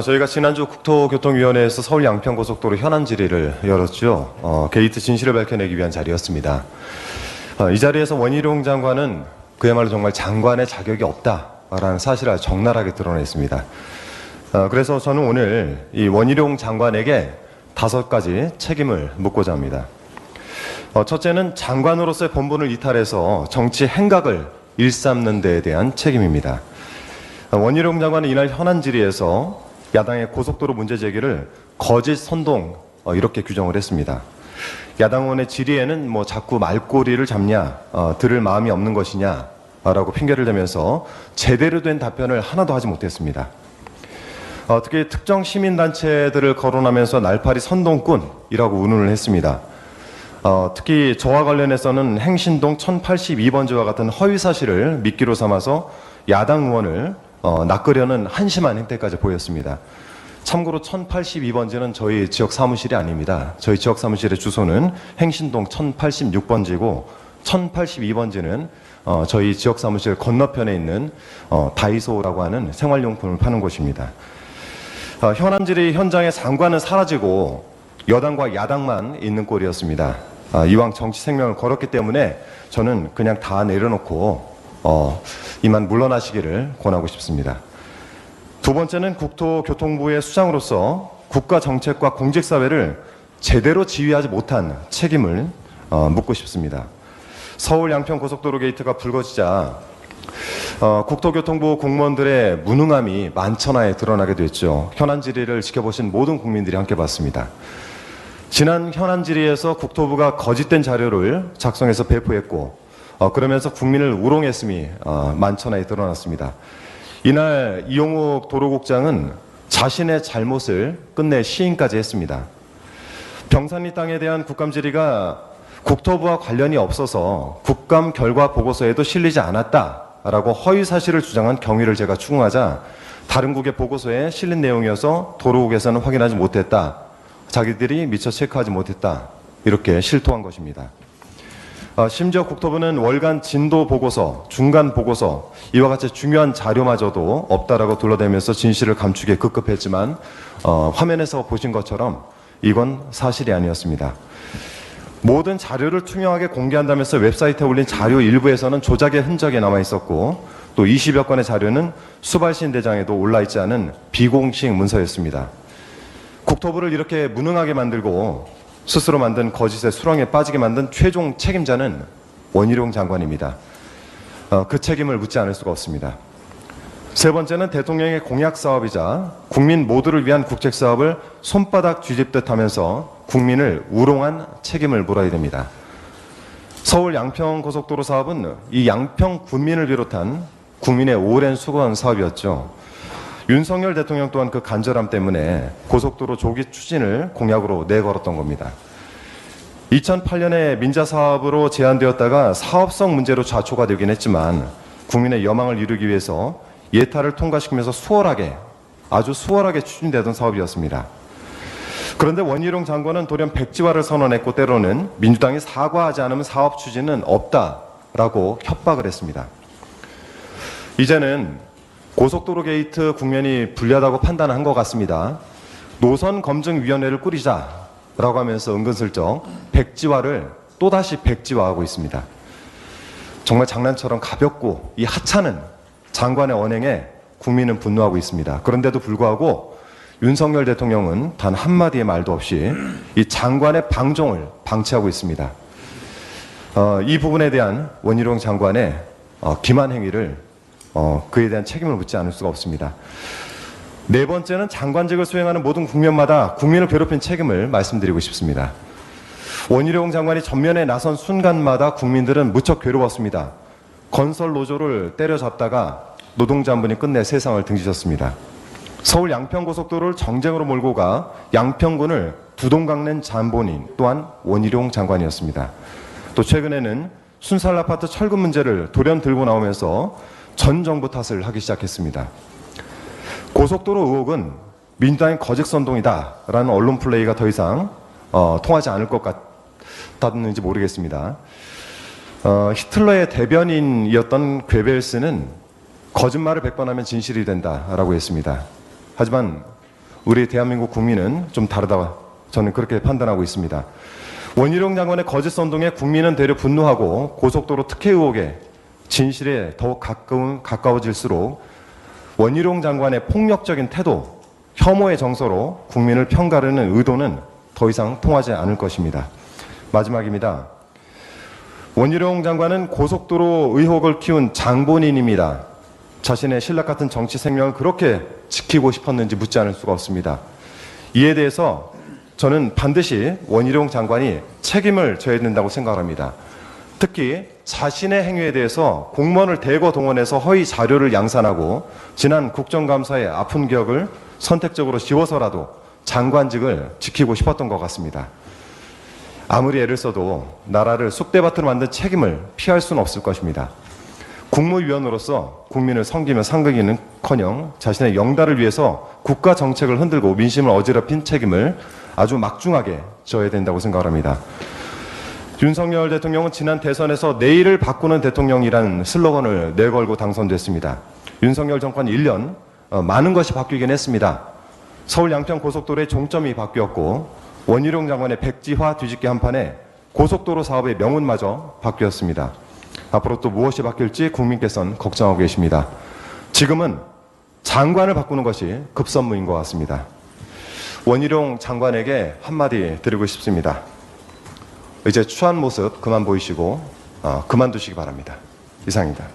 저희가 지난주 국토교통위원회에서 서울 양평고속도로 현안 질의를 열었죠. 게이트 진실을 밝혀내기 위한 자리였습니다. 이 자리에서 원희룡 장관은 그야말로 정말 장관의 자격이 없다라는 사실을 아주 적나라하게 드러냈습니다. 그래서 저는 오늘 이 원희룡 장관에게 5가지 책임을 묻고자 합니다. 첫째는 장관으로서의 본분을 이탈해서 정치 행각을 일삼는 데에 대한 책임입니다. 원희룡 장관은 이날 현안 질의에서 야당의 고속도로 문제 제기를 거짓 선동 이렇게 규정을 했습니다. 야당 의원의 질의에는 자꾸 말꼬리를 잡냐, 들을 마음이 없는 것이냐 라고 핑계를 대면서 제대로 된 답변을 하나도 하지 못했습니다. 특히 특정 시민단체들을 거론하면서 날파리 선동꾼이라고 운운을 했습니다. 특히 저와 관련해서는 행신동 1082번지와 같은 허위 사실을 미끼로 삼아서 야당 의원을 낚으려는 한심한 행태까지 보였습니다. 참고로 1082번지는 저희 지역 사무실이 아닙니다. 저희 지역 사무실의 주소는 행신동 1086번지고 1082번지는 저희 지역 사무실 건너편에 있는 다이소라고 하는 생활용품을 파는 곳입니다. 현안 질의 현장에 장관은 사라지고 여당과 야당만 있는 꼴이었습니다. 이왕 정치 생명을 걸었기 때문에 저는 그냥 다 내려놓고 이만 물러나시기를 권하고 싶습니다. 두 번째는 국토교통부의 수장으로서 국가정책과 공직사회를 제대로 지휘하지 못한 책임을 묻고 싶습니다. 서울 양평 고속도로 게이트가 불거지자 국토교통부 공무원들의 무능함이 만천하에 드러나게 됐죠. 현안 질의를 지켜보신 모든 국민들이 함께 봤습니다. 지난 현안 질의에서 국토부가 거짓된 자료를 작성해서 배포했고 그러면서 국민을 우롱했음이 만천하에 드러났습니다. 이날 이용욱 도로국장은 자신의 잘못을 끝내 시인까지 했습니다. 병산리 땅에 대한 국감 질의가 국토부와 관련이 없어서 국감 결과 보고서에도 실리지 않았다라고 허위 사실을 주장한 경위를 제가 추궁하자 다른 국의 보고서에 실린 내용이어서 도로국에서는 확인하지 못했다. 자기들이 미처 체크하지 못했다. 이렇게 실토한 것입니다. 심지어 국토부는 월간 진도 보고서, 중간 보고서 이와 같이 중요한 자료마저도 없다라고 둘러대면서 진실을 감추기에 급급했지만 화면에서 보신 것처럼 이건 사실이 아니었습니다. 모든 자료를 투명하게 공개한다면서 웹사이트에 올린 자료 일부에서는 조작의 흔적이 남아있었고 또 20여 건의 자료는 수발신 대장에도 올라있지 않은 비공식 문서였습니다. 국토부를 이렇게 무능하게 만들고 스스로 만든 거짓의 수렁에 빠지게 만든 최종 책임자는 원희룡 장관입니다. 그 책임을 묻지 않을 수가 없습니다. 세 번째는 대통령의 공약 사업이자 국민 모두를 위한 국책 사업을 손바닥 뒤집듯 하면서 국민을 우롱한 책임을 물어야 됩니다. 서울 양평 고속도로 사업은 이 양평 군민을 비롯한 국민의 오랜 수고한 사업이었죠. 윤석열 대통령 또한 그 간절함 때문에 고속도로 조기 추진을 공약으로 내걸었던 겁니다. 2008년에 민자 사업으로 제안되었다가 사업성 문제로 좌초가 되긴 했지만 국민의 여망을 이루기 위해서 예타를 통과시키면서 아주 수월하게 추진되던 사업이었습니다. 그런데 원희룡 장관은 돌연 백지화를 선언했고 때로는 민주당이 사과하지 않으면 사업 추진은 없다라고 협박을 했습니다. 이제는 고속도로 게이트 국면이 불리하다고 판단한 것 같습니다. 노선검증위원회를 꾸리자라고 하면서 은근슬쩍 백지화를 또다시 백지화하고 있습니다. 정말 장난처럼 가볍고 이 하찮은 장관의 언행에 국민은 분노하고 있습니다. 그런데도 불구하고 윤석열 대통령은 단 한마디의 말도 없이 이 장관의 방종을 방치하고 있습니다. 이 부분에 대한 원희룡 장관의 기만 행위를 그에 대한 책임을 묻지 않을 수가 없습니다. 네 번째는 장관직을 수행하는 모든 국면마다 국민을 괴롭힌 책임을 말씀드리고 싶습니다. 원희룡 장관이 전면에 나선 순간마다 국민들은 무척 괴로웠습니다. 건설 노조를 때려잡다가 노동자 한 분이 끝내 세상을 등지셨습니다. 서울 양평고속도로를 정쟁으로 몰고 가 양평군을 두동강 낸 잠본인 또한 원희룡 장관이었습니다. 또 최근에는 순살 아파트 철근 문제를 돌연 들고 나오면서 전 정부 탓을 하기 시작했습니다. 고속도로 의혹은 민주당의 거짓 선동이다라는 언론 플레이가 더 이상 통하지 않을 것 같았는지 모르겠습니다. 히틀러의 대변인이었던 괴벨스는 거짓말을 100번 하면 진실이 된다라고 했습니다. 하지만 우리 대한민국 국민은 좀 다르다, 저는 그렇게 판단하고 있습니다. 원희룡 장관의 거짓 선동에 국민은 대려 분노하고 고속도로 특혜 의혹에 진실에 더욱 가까워질수록 원희룡 장관의 폭력적인 태도, 혐오의 정서로 국민을 편가르는 의도는 더 이상 통하지 않을 것입니다. 마지막입니다. 원희룡 장관은 고속도로 의혹을 키운 장본인입니다. 자신의 신락 같은 정치 생명을 그렇게 지키고 싶었는지 묻지 않을 수가 없습니다. 이에 대해서 저는 반드시 원희룡 장관이 책임을 져야 된다고 생각합니다. 특히 자신의 행위에 대해서 공무원을 대거 동원해서 허위 자료를 양산하고 지난 국정감사의 아픈 기억을 선택적으로 지워서라도 장관직을 지키고 싶었던 것 같습니다. 아무리 애를 써도 나라를 쑥대밭으로 만든 책임을 피할 수는 없을 것입니다. 국무위원으로서 국민을 섬기며 상극이는커녕 자신의 영달을 위해서 국가 정책을 흔들고 민심을 어지럽힌 책임을 아주 막중하게 져야 된다고 생각합니다. 윤석열 대통령은 지난 대선에서 내일을 바꾸는 대통령이라는 슬로건을 내걸고 당선됐습니다. 윤석열 정권 1년 많은 것이 바뀌긴 했습니다. 서울 양평 고속도로의 종점이 바뀌었고 원희룡 장관의 백지화 뒤집기 한판에 고속도로 사업의 명운마저 바뀌었습니다. 앞으로 또 무엇이 바뀔지 국민께서는 걱정하고 계십니다. 지금은 장관을 바꾸는 것이 급선무인 것 같습니다. 원희룡 장관에게 한마디 드리고 싶습니다. 이제 추한 모습 그만 보이시고 그만두시기 바랍니다. 이상입니다.